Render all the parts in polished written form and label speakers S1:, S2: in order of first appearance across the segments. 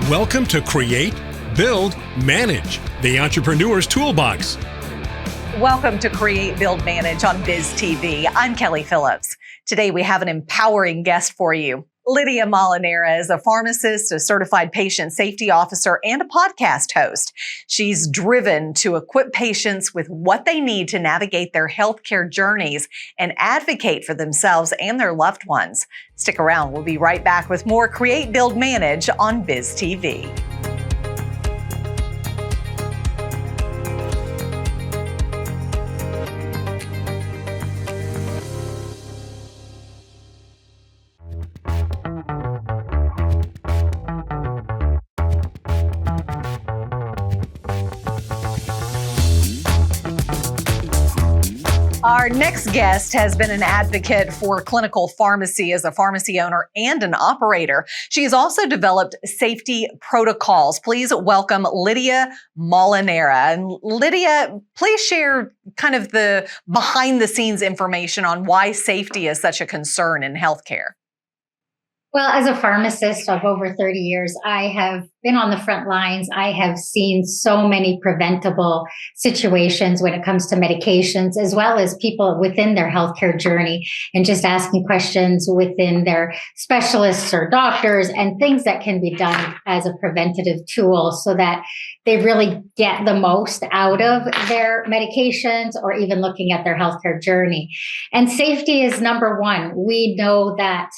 S1: Welcome to Create, Build, Manage, the Entrepreneur's Toolbox.
S2: Welcome to Create, Build, Manage on BizTV. I'm Kelli Phillips. Today we have an empowering guest for you. Lidia Molinara is a pharmacist, a certified patient safety officer, and a podcast host. She's driven to equip patients with what they need to navigate their healthcare journeys and advocate for themselves and their loved ones. Stick around. We'll be right back with more Create, Build, Manage on BizTV. Our next guest has been an advocate for clinical pharmacy as a pharmacy owner and an operator. She has also developed safety protocols. Please welcome Lidia Molinara. And Lidia, please share kind of the behind the scenes information on why safety is such a concern in healthcare.
S3: Well, as a pharmacist of over 30 years, I have been on the front lines. I have seen so many preventable situations when it comes to medications, as well as people within their healthcare journey and just asking questions within their specialists or doctors and things that can be done as a preventative tool so that they really get the most out of their medications or even looking at their healthcare journey. And safety is number one. We know that,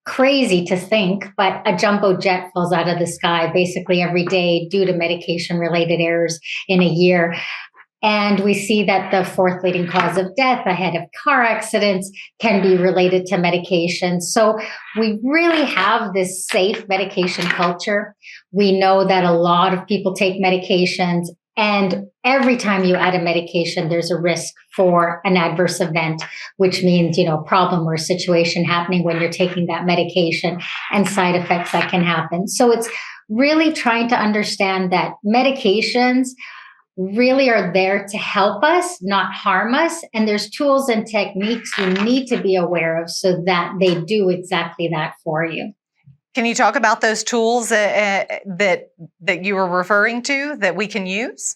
S3: crazy to think, but a jumbo jet falls out of the sky basically every day due to medication-related errors in a year. And we see that the fourth leading cause of death ahead of car accidents can be related to medication. So we really have this safe medication culture. We know that a lot of people take medications, and every time you add a medication, there's a risk for an adverse event, which means, problem or situation happening when you're taking that medication and side effects that can happen. So it's really trying to understand that medications really are there to help us, not harm us. And there's tools and techniques you need to be aware of so that they do exactly that for you.
S2: Can you talk about those tools that you were referring to that we can use?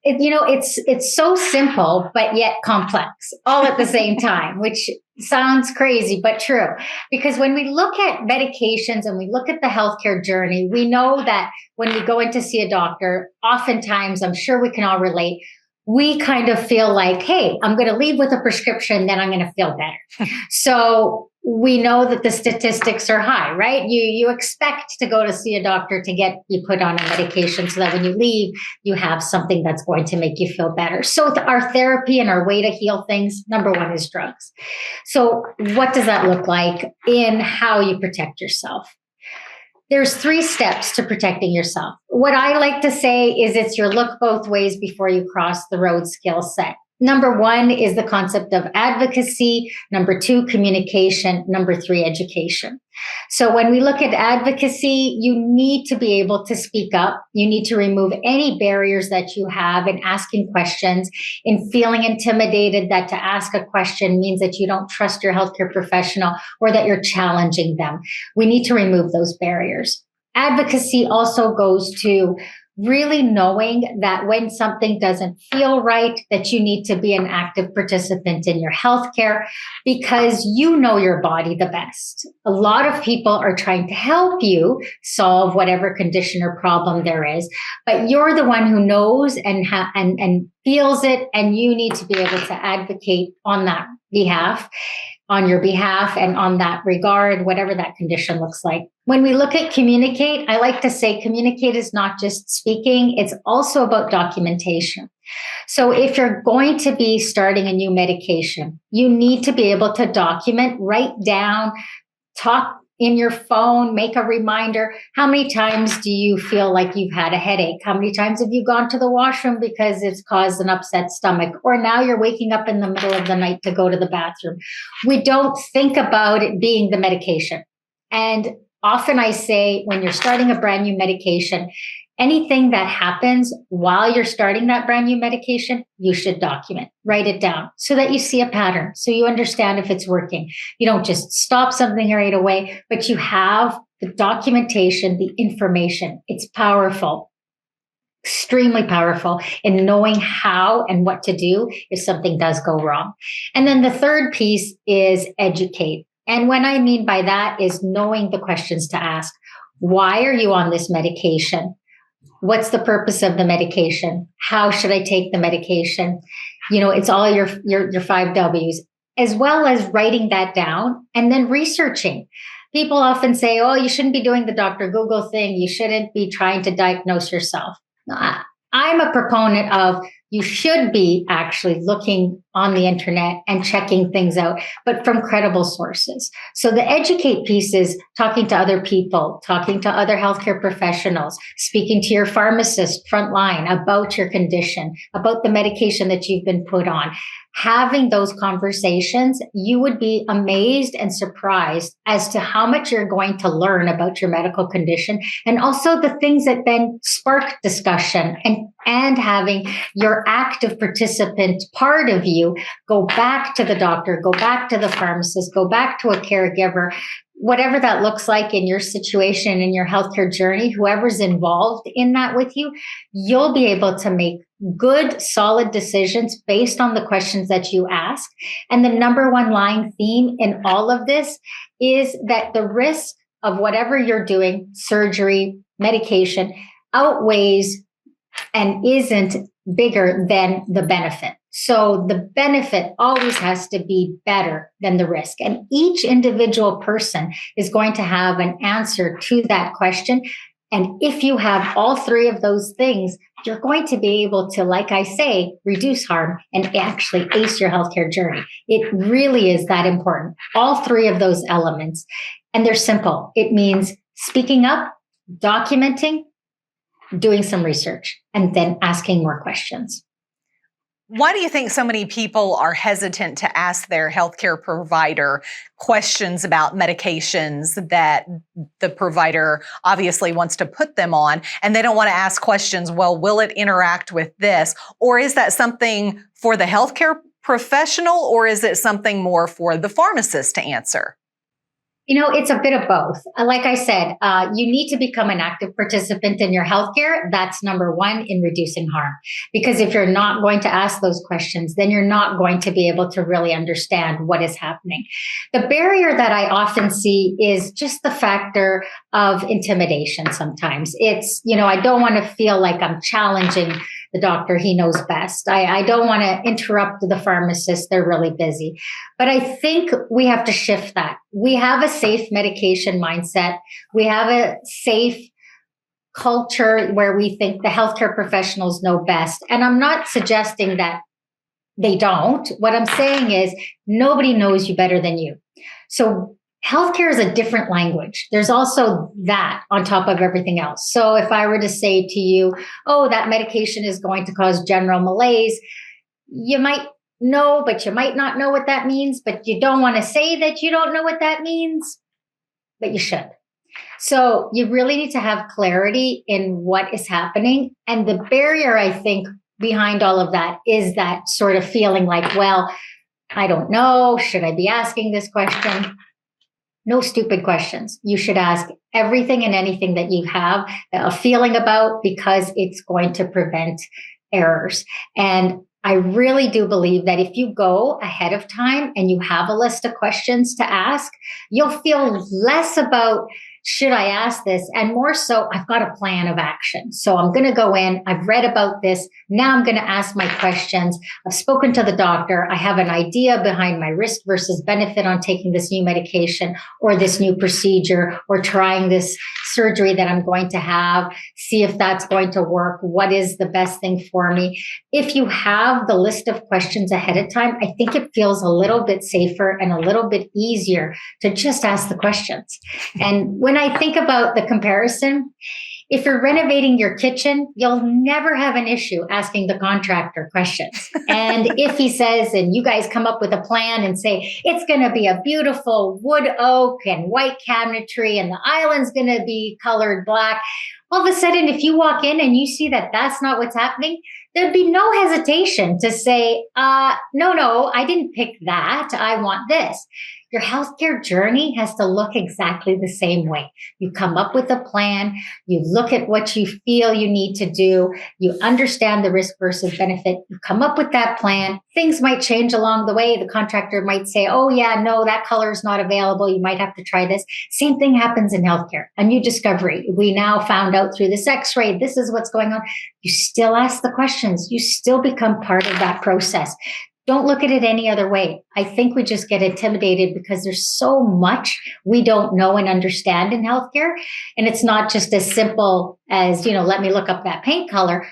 S3: It's so simple, but yet complex all at the same time, which sounds crazy, but true. Because when we look at medications and we look at the healthcare journey, we know that when we go in to see a doctor, oftentimes, I'm sure we can all relate, we kind of feel like, hey, I'm going to leave with a prescription, then I'm going to feel better. So we know that the statistics are high, right? You expect to go to see a doctor to get you put on a medication so that when you leave, you have something that's going to make you feel better. So our therapy and our way to heal things, number one is drugs. So what does that look like in how you protect yourself? There's 3 steps to protecting yourself. What I like to say is it's your look both ways before you cross the road skill set. Number 1 is the concept of advocacy. Number 2, communication. Number 3, education. So when we look at advocacy, you need to be able to speak up. You need to remove any barriers that you have in asking questions, in feeling intimidated that to ask a question means that you don't trust your healthcare professional or that you're challenging them. We need to remove those barriers. Advocacy also goes to really knowing that when something doesn't feel right, that you need to be an active participant in your healthcare because you know your body the best. A lot of people are trying to help you solve whatever condition or problem there is, but you're the one who knows and feels it, and you need to be able to advocate on that behalf, on your behalf, and on that regard, whatever that condition looks like. When we look at communicate, I like to say communicate is not just speaking, it's also about documentation. So if you're going to be starting a new medication, you need to be able to document, write down, talk in your phone, make a reminder. How many times do you feel like you've had a headache? How many times have you gone to the washroom because it's caused an upset stomach? Or now you're waking up in the middle of the night to go to the bathroom. We don't think about it being the medication. And often I say when you're starting a brand new medication, anything that happens while you're starting that brand new medication, you should document, write it down so that you see a pattern, so you understand if it's working. You don't just stop something right away, but you have the documentation, the information. It's powerful, extremely powerful in knowing how and what to do if something does go wrong. And then the third piece is educate. And what I mean by that is knowing the questions to ask. Why are you on this medication? What's the purpose of the medication? How should I take the medication? It's all your 5 W's, as well as writing that down and then researching. People often say, oh, you shouldn't be doing the Dr. Google thing. You shouldn't be trying to diagnose yourself. I'm a proponent of you should be actually looking on the internet and checking things out, but from credible sources. So the educate piece is talking to other people, talking to other healthcare professionals, speaking to your pharmacist frontline about your condition, about the medication that you've been put on. Having those conversations, you would be amazed and surprised as to how much you're going to learn about your medical condition, and also the things that then spark discussion, and having your active participant part of you go back to the doctor, go back to the pharmacist, go back to a caregiver, whatever that looks like in your situation, in your healthcare journey, whoever's involved in that with you, you'll be able to make good, solid decisions based on the questions that you ask. And the number one line theme in all of this is that the risk of whatever you're doing, surgery, medication, outweighs and isn't bigger than the benefit. So the benefit always has to be better than the risk. And each individual person is going to have an answer to that question. And if you have all 3 of those things, you're going to be able to, like I say, reduce harm and actually ace your healthcare journey. It really is that important. All 3 of those elements. And they're simple. It means speaking up, documenting, doing some research, and then asking more questions.
S2: Why do you think so many people are hesitant to ask their healthcare provider questions about medications that the provider obviously wants to put them on, and they don't want to ask questions, well, will it interact with this? Or is that something for the healthcare professional, or is it something more for the pharmacist to answer?
S3: It's a bit of both. Like I said, you need to become an active participant in your healthcare. That's number one in reducing harm. Because if you're not going to ask those questions, then you're not going to be able to really understand what is happening. The barrier that I often see is just the factor of intimidation sometimes. It's, I don't want to feel like I'm challenging the doctor. He knows best. I don't want to interrupt the pharmacist. They're really busy. But I think we have to shift that. We have a safe medication mindset. We have a safe culture where we think the healthcare professionals know best. And I'm not suggesting that they don't. What I'm saying is nobody knows you better than you. So healthcare is a different language. There's also that on top of everything else. So if I were to say to you, oh, that medication is going to cause general malaise, you might know, but you might not know what that means, but you don't want to say that you don't know what that means, but you should. So you really need to have clarity in what is happening. And the barrier, I think, behind all of that is that sort of feeling like, well, I don't know. Should I be asking this question? No stupid questions. You should ask everything and anything that you have a feeling about, because it's going to prevent errors. And I really do believe that if you go ahead of time and you have a list of questions to ask, you'll feel less about, should I ask this? And more so, I've got a plan of action. So I'm going to go in. I've read about this. Now I'm going to ask my questions. I've spoken to the doctor. I have an idea behind my risk versus benefit on taking this new medication or this new procedure or trying this surgery that I'm going to have. See if that's going to work. What is the best thing for me? If you have the list of questions ahead of time, I think it feels a little bit safer and a little bit easier to just ask the questions. And when I think about the comparison, if you're renovating your kitchen, you'll never have an issue asking the contractor questions. And if he says, and you guys come up with a plan and say, it's going to be a beautiful wood oak and white cabinetry and the island's going to be colored black, all of a sudden, if you walk in and you see that that's not what's happening, there'd be no hesitation to say, no, I didn't pick that. I want this. your healthcare journey has to look exactly the same way. You come up with a plan, you look at what you feel you need to do, you understand the risk versus benefit, you come up with that plan. Things might change along the way. The contractor might say, oh yeah, no, that color is not available. You might have to try this. Same thing happens in healthcare. A new discovery. We now found out through this x-ray, this is what's going on. You still ask the questions. You still become part of that process. Don't look at it any other way. I think we just get intimidated because there's so much we don't know and understand in healthcare. And it's not just as simple as, let me look up that paint color.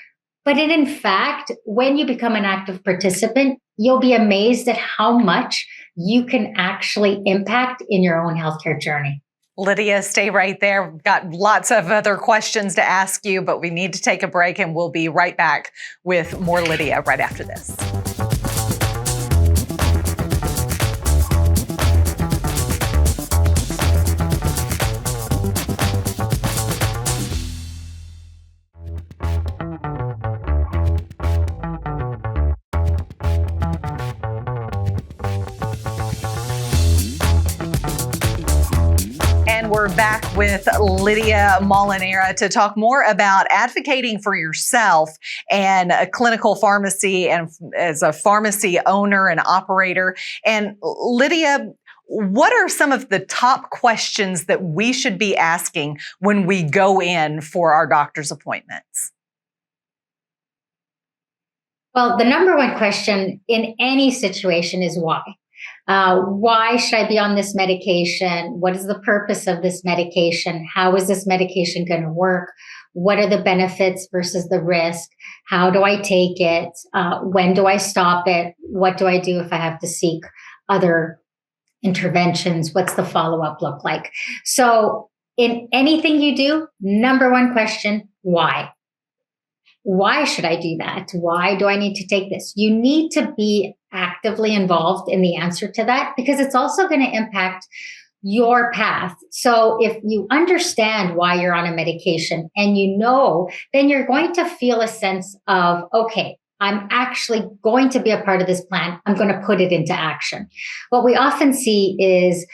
S3: But in fact, when you become an active participant, you'll be amazed at how much you can actually impact in your own healthcare journey.
S2: Lidia, stay right there. We've got lots of other questions to ask you, but we need to take a break, and we'll be right back with more Lidia right after this. We're back with Lidia Molinara to talk more about advocating for yourself and a clinical pharmacy and as a pharmacy owner and operator. And Lidia, what are some of the top questions that we should be asking when we go in for our doctor's appointments?
S3: Well, the number one question in any situation is why. Why should I be on this medication? What is the purpose of this medication? How is this medication going to work? What are the benefits versus the risk? How do I take it? When do I stop it? What do I do if I have to seek other interventions? What's the follow-up look like? So in anything you do, number one question, why? Why should I do that? Why do I need to take this? You need to be actively involved in the answer to that because it's also going to impact your path. So if you understand why you're on a medication and then you're going to feel a sense of, okay, I'm actually going to be a part of this plan. I'm going to put it into action. What we often see is,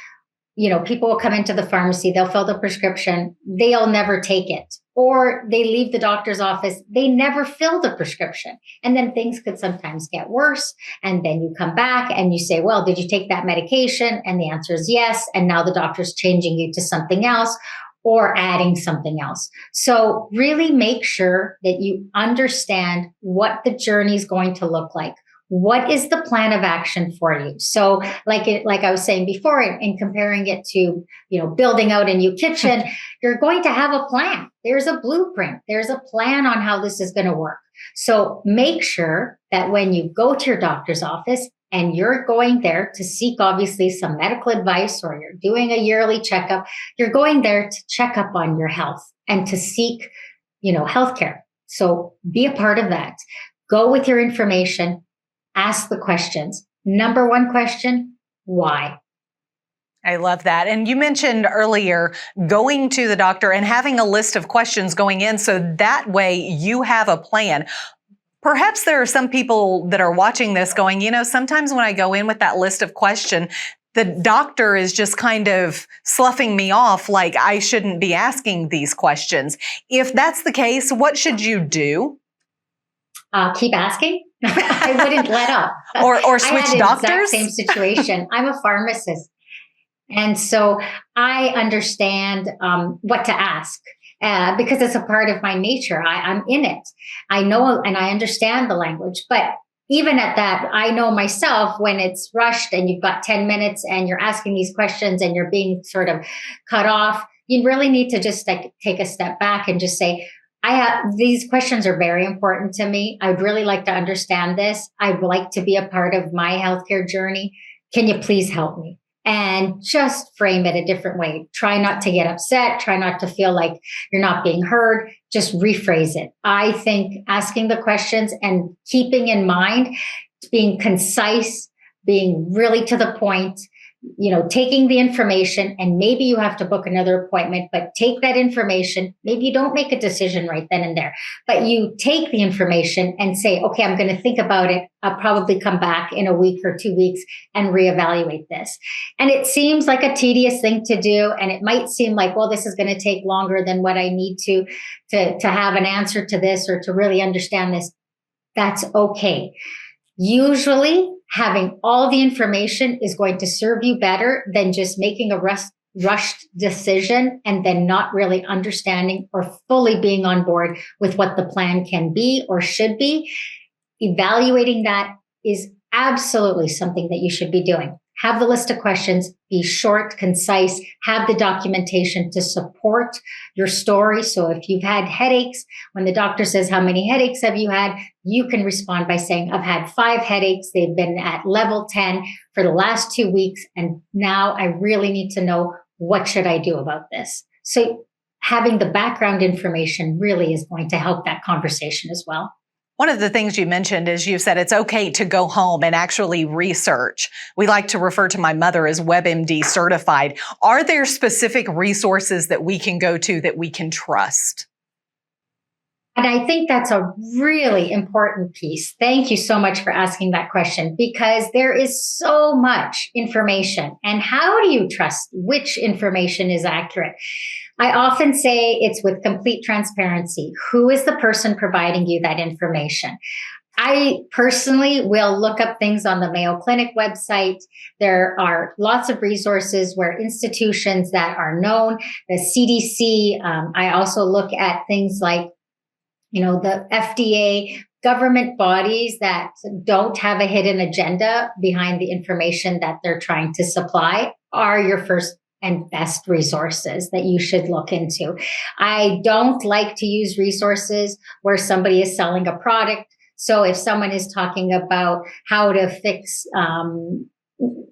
S3: people will come into the pharmacy, they'll fill the prescription, they'll never take it. Or they leave the doctor's office, they never fill the prescription. And then things could sometimes get worse. And then you come back and you say, well, did you take that medication? And the answer is yes. And now the doctor's changing you to something else or adding something else. So really make sure that you understand what the journey is going to look like. What is the plan of action for you? So like I was saying before, in comparing it to, building out a new kitchen, you're going to have a plan. There's a blueprint. There's a plan on how this is going to work. So make sure that when you go to your doctor's office and you're going there to seek obviously some medical advice or you're doing a yearly checkup, you're going there to check up on your health and to seek, healthcare. So be a part of that. Go with your information. Ask the questions. Number one question, why?
S2: I love that. And you mentioned earlier going to the doctor and having a list of questions going in so that way you have a plan. Perhaps there are some people that are watching this going, sometimes when I go in with that list of questions, the doctor is just kind of sloughing me off like I shouldn't be asking these questions. If that's the case, what should you do?
S3: Keep asking. I wouldn't let up.
S2: Or switch doctors?
S3: I had the exact same situation. I'm a pharmacist. And so I understand what to ask because it's a part of my nature. I'm in it. I know and I understand the language. But even at that, I know myself when it's rushed and you've got 10 minutes and you're asking these questions and you're being sort of cut off, you really need to just take a step back and just say, these questions are very important to me. I'd really like to understand this. I'd like to be a part of my healthcare journey. Can you please help me? And just frame it a different way. Try not to get upset. Try not to feel like you're not being heard. Just rephrase it. I think asking the questions and keeping in mind, being concise, being really to the point, taking the information, and maybe you have to book another appointment, but take that information. Maybe you don't make a decision right then and there, but you take the information and say, okay, I'm going to think about it. I'll probably come back in a week or 2 weeks and reevaluate this. And it seems like a tedious thing to do. And it might seem like, well, this is going to take longer than what I need to have an answer to this or to really understand this. That's okay. Usually having all the information is going to serve you better than just making a rushed decision and then not really understanding or fully being on board with what the plan can be or should be. Evaluating that is absolutely something that you should be doing. Have the list of questions, be short, concise, have the documentation to support your story. So if you've had headaches, when the doctor says, how many headaches have you had? You can respond by saying, I've had 5 headaches. They've been at level 10 for the last 2 weeks. And now I really need to know, what should I do about this? So having the background information really is going to help that conversation as well.
S2: One of the things you mentioned is you said it's okay to go home and actually research. We like to refer to my mother as WebMD certified. Are there specific resources that we can go to that we can trust?
S3: And I think that's a really important piece. Thank you so much for asking that question, because there is so much information. And how do you trust which information is accurate? I often say it's with complete transparency. Who is the person providing you that information? I personally will look up things on the Mayo Clinic website. There are lots of resources where institutions that are known, the CDC. I also look at things like, the FDA, government bodies that don't have a hidden agenda behind the information that they're trying to supply are your first and best resources that you should look into. I don't like to use resources where somebody is selling a product. So if someone is talking about how to fix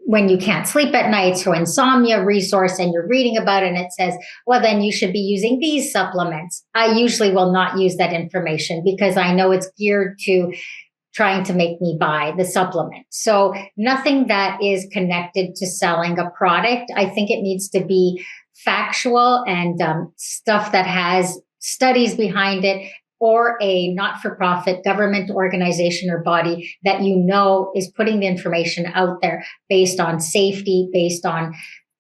S3: when you can't sleep at night, so insomnia resource, and you're reading about it and it says, well, then you should be using these supplements. I usually will not use that information because I know it's geared to trying to make me buy the supplement. So nothing that is connected to selling a product. I think it needs to be factual and stuff that has studies behind it, or a not-for-profit government organization or body that is putting the information out there based on safety, based on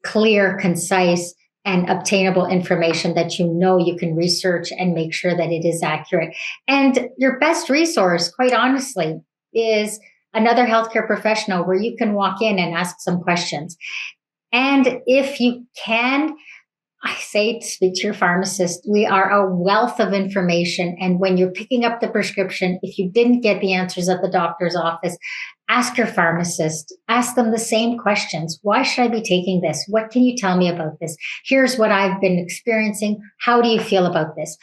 S3: clear, concise, and obtainable information that you can research and make sure that it is accurate. And your best resource, quite honestly, is another healthcare professional where you can walk in and ask some questions. And if you can, I say speak to your pharmacist. We are a wealth of information. And when you're picking up the prescription, if you didn't get the answers at the doctor's office, ask your pharmacist. Ask them the same questions. Why should I be taking this? What can you tell me about this? Here's what I've been experiencing. How do you feel about this?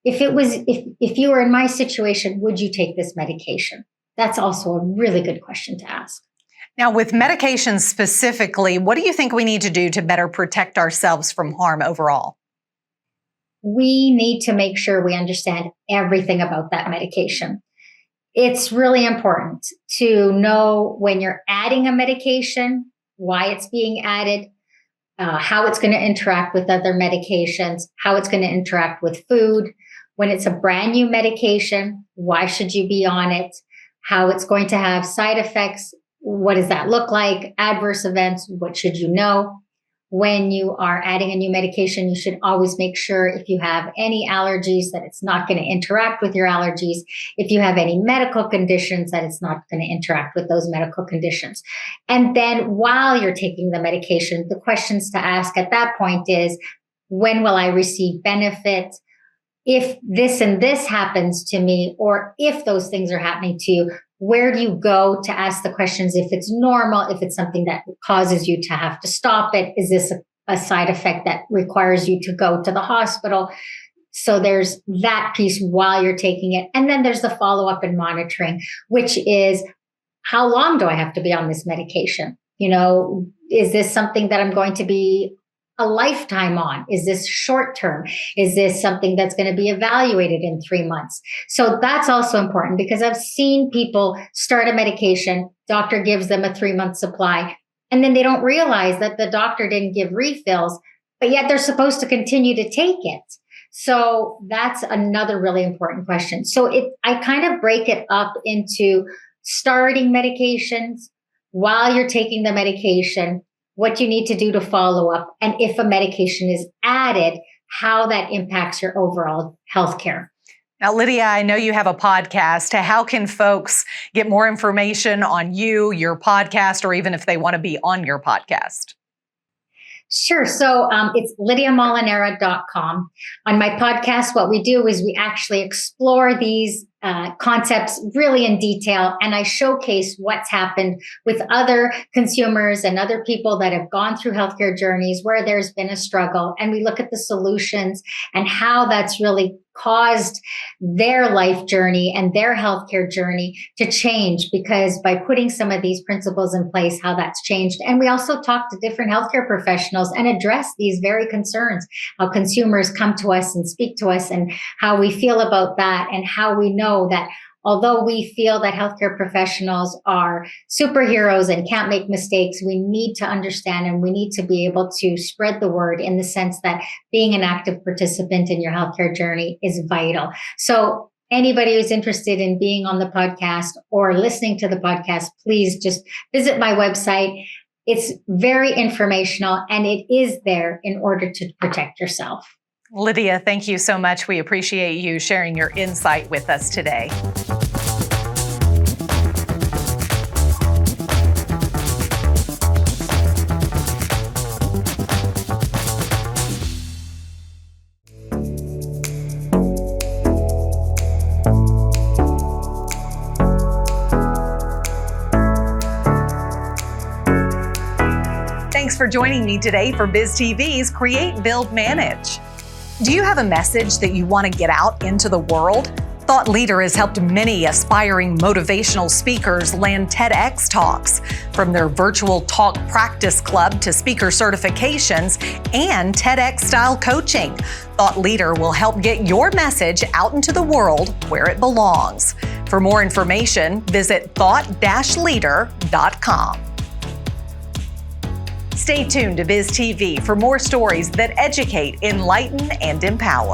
S3: If you were in my situation, would you take this medication? That's also a really good question to ask.
S2: Now, with medications specifically, what do you think we need to do to better protect ourselves from harm overall?
S3: We need to make sure we understand everything about that medication. It's really important to know when you're adding a medication, why it's being added, how it's going to interact with other medications, how it's going to interact with food. When it's a brand new medication, why should you be on it? How it's going to have side effects. What does that look like? Adverse events, what should you know? When you are adding a new medication, you should always make sure if you have any allergies that it's not going to interact with your allergies. If you have any medical conditions, that it's not going to interact with those medical conditions. And then while you're taking the medication, the questions to ask at that point is, when will I receive benefit? If this and this happens to me, or if those things are happening to you, where do you go to ask the questions? If it's normal, if it's something that causes you to have to stop it, is this a side effect that requires you to go to the hospital? So there's that piece while you're taking it. And then there's the follow-up and monitoring, which is, how long do I have to be on this medication? Is this something that I'm going to be a lifetime on? Is this short term? Is this something that's going to be evaluated in 3 months? So that's also important, because I've seen people start a medication, doctor gives them a 3-month supply, And then they don't realize that the doctor didn't give refills, but yet they're supposed to continue to take it. So that's another really important question. So I kind of break it up into starting medications, while you're taking the medication, what you need to do to follow up, and if a medication is added, how that impacts your overall healthcare.
S2: Now, Lidia, I know you have a podcast. How can folks get more information on you, your podcast, or even if they want to be on your podcast?
S3: Sure. So it's lidiamolinara.com. On my podcast, what we do is we actually explore these concepts really in detail, and I showcase what's happened with other consumers and other people that have gone through healthcare journeys where there's been a struggle, and we look at the solutions and how that's really caused their life journey and their healthcare journey to change, because by putting some of these principles in place, how that's changed. And we also talk to different healthcare professionals and address these very concerns, how consumers come to us and speak to us, and how we feel about that, and how we know that although we feel that healthcare professionals are superheroes and can't make mistakes, we need to understand and we need to be able to spread the word in the sense that being an active participant in your healthcare journey is vital. So anybody who's interested in being on the podcast or listening to the podcast, please just visit my website. It's very informational, and it is there in order to protect yourself.
S2: Lidia, thank you so much. We appreciate you sharing your insight with us today. Thanks for joining me today for BizTV's Create, Build, Manage. Do you have a message that you want to get out into the world? Thought Leader has helped many aspiring motivational speakers land TEDx talks, from their virtual talk practice club to speaker certifications and TEDx-style coaching. Thought Leader will help get your message out into the world where it belongs. For more information, visit thought-leader.com. Stay tuned to BizTV for more stories that educate, enlighten, and empower.